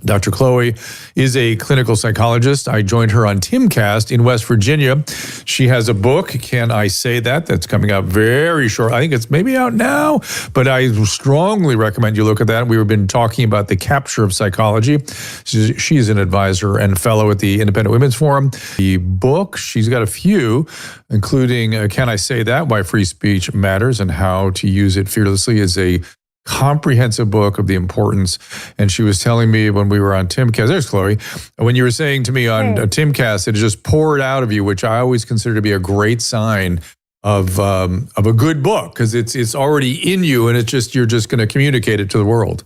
Dr. Chloe is a clinical psychologist. I joined her on Timcast in West Virginia. She has a book, Can I Say That? That's coming out very short. I think it's maybe out now, but I strongly recommend you look at that. We've been talking about the capture of psychology. She's an advisor and fellow at the Independent Women's Forum. The book, she's got a few, including Can I Say That? Why Free Speech Matters and How to Use It Fearlessly, is a comprehensive book of the importance. And she was telling me when we were on Timcast, there's Chloe, when you were saying to me on Timcast, it just poured out of you, which I always consider to be a great sign of a good book, because it's already in you and you're just going to communicate it to the world.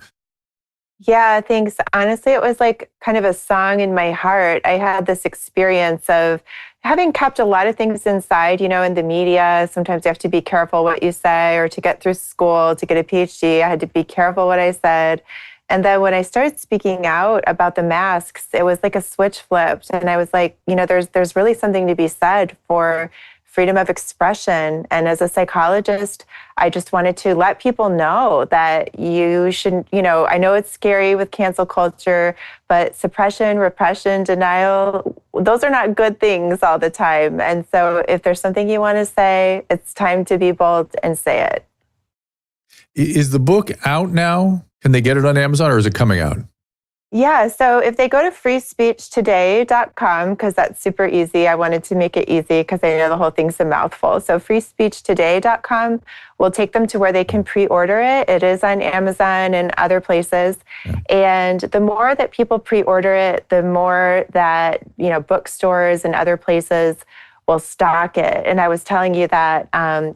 Yeah, thanks. Honestly, it was like kind of a song in my heart. I had this experience of having kept a lot of things inside, in the media. Sometimes you have to be careful what you say, or to get through school, to get a PhD, I had to be careful what I said. And then when I started speaking out about the masks, it was like a switch flipped. And I was like, there's really something to be said for freedom of expression. And as a psychologist, I just wanted to let people know that you shouldn't, I know it's scary with cancel culture, but suppression, repression, denial, those are not good things all the time. And so if there's something you want to say, it's time to be bold and say it. Is the book out now? Can they get it on Amazon, or is it coming out? Yeah, so if they go to freespeechtoday.com, because that's super easy, I wanted to make it easy because I know the whole thing's a mouthful. So freespeechtoday.com will take them to where they can pre-order it. It is on Amazon and other places. Yeah. And the more that people pre-order it, the more that, bookstores and other places will stock it. And I was telling you that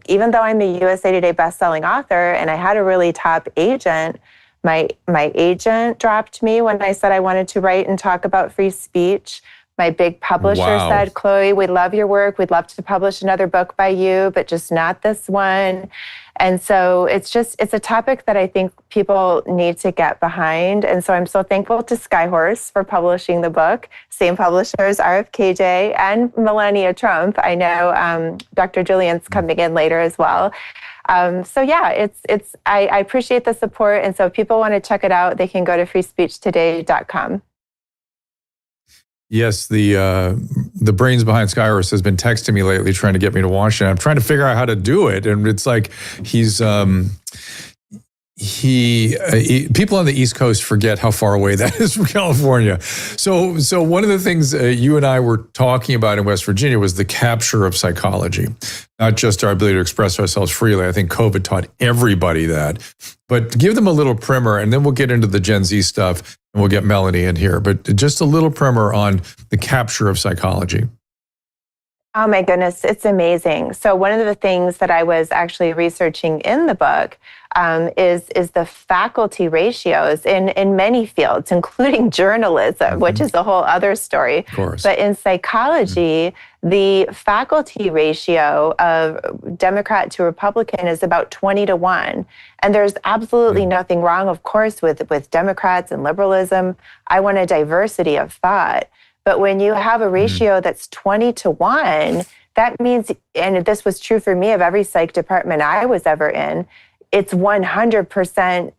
even though I'm a USA Today bestselling author and I had a really top agent, my agent dropped me when I said I wanted to write and talk about free speech. My big publisher said, Chloe, we love your work. We'd love to publish another book by you, but just not this one. And so it's a topic that I think people need to get behind. And so I'm so thankful to Skyhorse for publishing the book. Same publishers, RFKJ and Melania Trump. I know Dr. Julian's coming in later as well. So yeah, I appreciate the support. And so if people want to check it out, they can go to freespeechtoday.com. Yes, the brains behind Skyhorse has been texting me lately, trying to get me to Washington. I'm trying to figure out how to do it, and it's like people on the East Coast forget how far away that is from California. So one of the things you and I were talking about in West Virginia was the capture of psychology, not just our ability to express ourselves freely. I think COVID taught everybody that. But give them a little primer, and then we'll get into the Gen Z stuff, and we'll get Melanie in here. But just a little primer on the capture of psychology. Oh my goodness, it's amazing. So one of the things that I was actually researching in the book is the faculty ratios in many fields, including journalism, which is a whole other story. Of course. But in psychology, the faculty ratio of Democrat to Republican is about 20-1. And there's absolutely nothing wrong, of course, with Democrats and liberalism. I want a diversity of thought. But when you have a ratio that's 20-1, that means, and this was true for me of every psych department I was ever in, it's 100%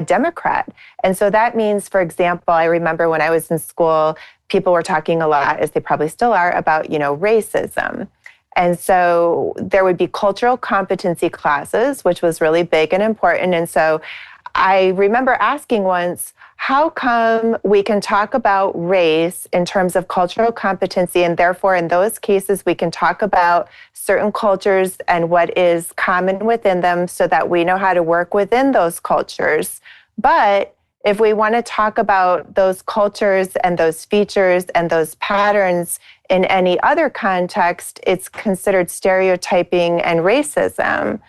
Democrat. And so that means, for example, I remember when I was in school, people were talking a lot, as they probably still are, about, racism. And so there would be cultural competency classes, which was really big and important. And so I remember asking once, how come we can talk about race in terms of cultural competency, and therefore in those cases we can talk about certain cultures and what is common within them so that we know how to work within those cultures. But if we want to talk about those cultures and those features and those patterns in any other context, it's considered stereotyping and racism.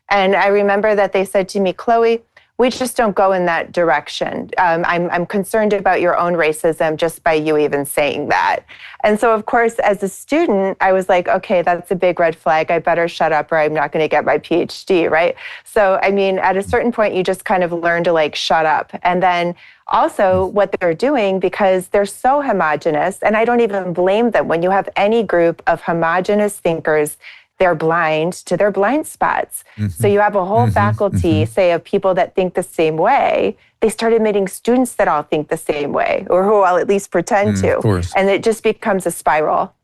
And I remember that they said to me, Chloe, we just don't go in that direction. I'm concerned about your own racism just by you even saying that. And so, of course, as a student, I was like, okay, that's a big red flag. I better shut up or I'm not going to get my PhD, right? So, I mean, at a certain point, you just kind of learn to shut up. And then also what they're doing, because they're so homogenous, and I don't even blame them. When you have any group of homogenous thinkers, they're blind to their blind spots. So you have a whole faculty, say, of people that think the same way. They start admitting students that all think the same way, or who all at least pretend to. Of course. And it just becomes a spiral.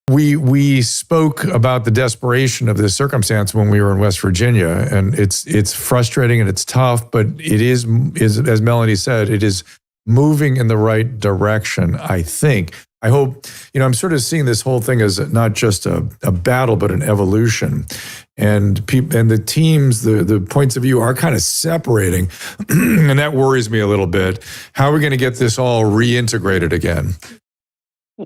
We spoke about the desperation of this circumstance when we were in West Virginia, and it's frustrating and it's tough, but it is as Melanie said, it is moving in the right direction, I think. I hope, I'm sort of seeing this whole thing as not just a battle, but an evolution. And and the teams, the points of view are kind of separating, and that worries me a little bit. How are we going to get this all reintegrated again?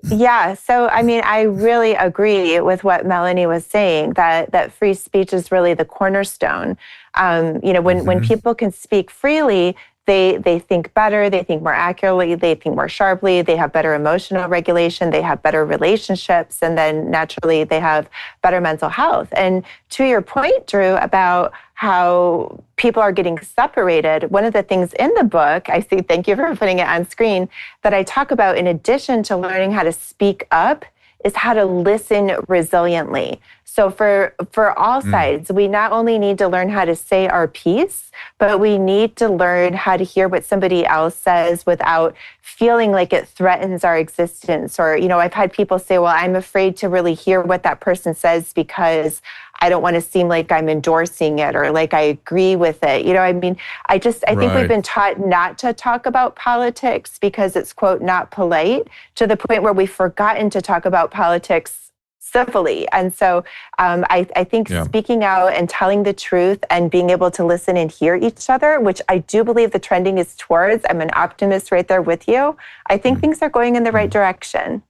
Yeah. So, I mean, I really agree with what Melanie was saying, that free speech is really the cornerstone. When people can speak freely, they think better, they think more accurately, they think more sharply, they have better emotional regulation, they have better relationships, and then naturally they have better mental health. And to your point, Drew, about how people are getting separated, one of the things in the book, I see, thank you for putting it on screen, that I talk about in addition to learning how to speak up is how to listen resiliently. So for all sides, we not only need to learn how to say our piece, but we need to learn how to hear what somebody else says without feeling like it threatens our existence. Or, I've had people say, well, I'm afraid to really hear what that person says because I don't want to seem like I'm endorsing it or like I agree with it. I think we've been taught not to talk about politics because it's, quote, not polite, to the point where we've forgotten to talk about politics civilly. And so I think speaking out and telling the truth and being able to listen and hear each other, which I do believe the trending is towards, I'm an optimist right there with you. I think things are going in the right direction.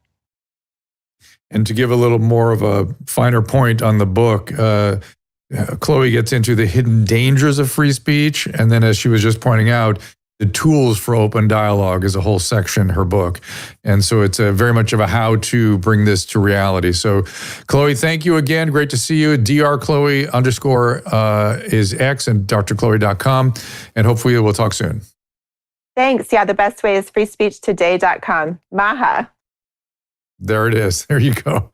And to give a little more of a finer point on the book, Chloe gets into the hidden dangers of free speech. And then, as she was just pointing out, the tools for open dialogue is a whole section in her book. And so it's very much of a how to bring this to reality. So Chloe, thank you again. Great to see you. drchloe_ is X and drchloe.com. And hopefully we'll talk soon. Thanks. Yeah, the best way is freespeechtoday.com. Maha. There it is. There you go.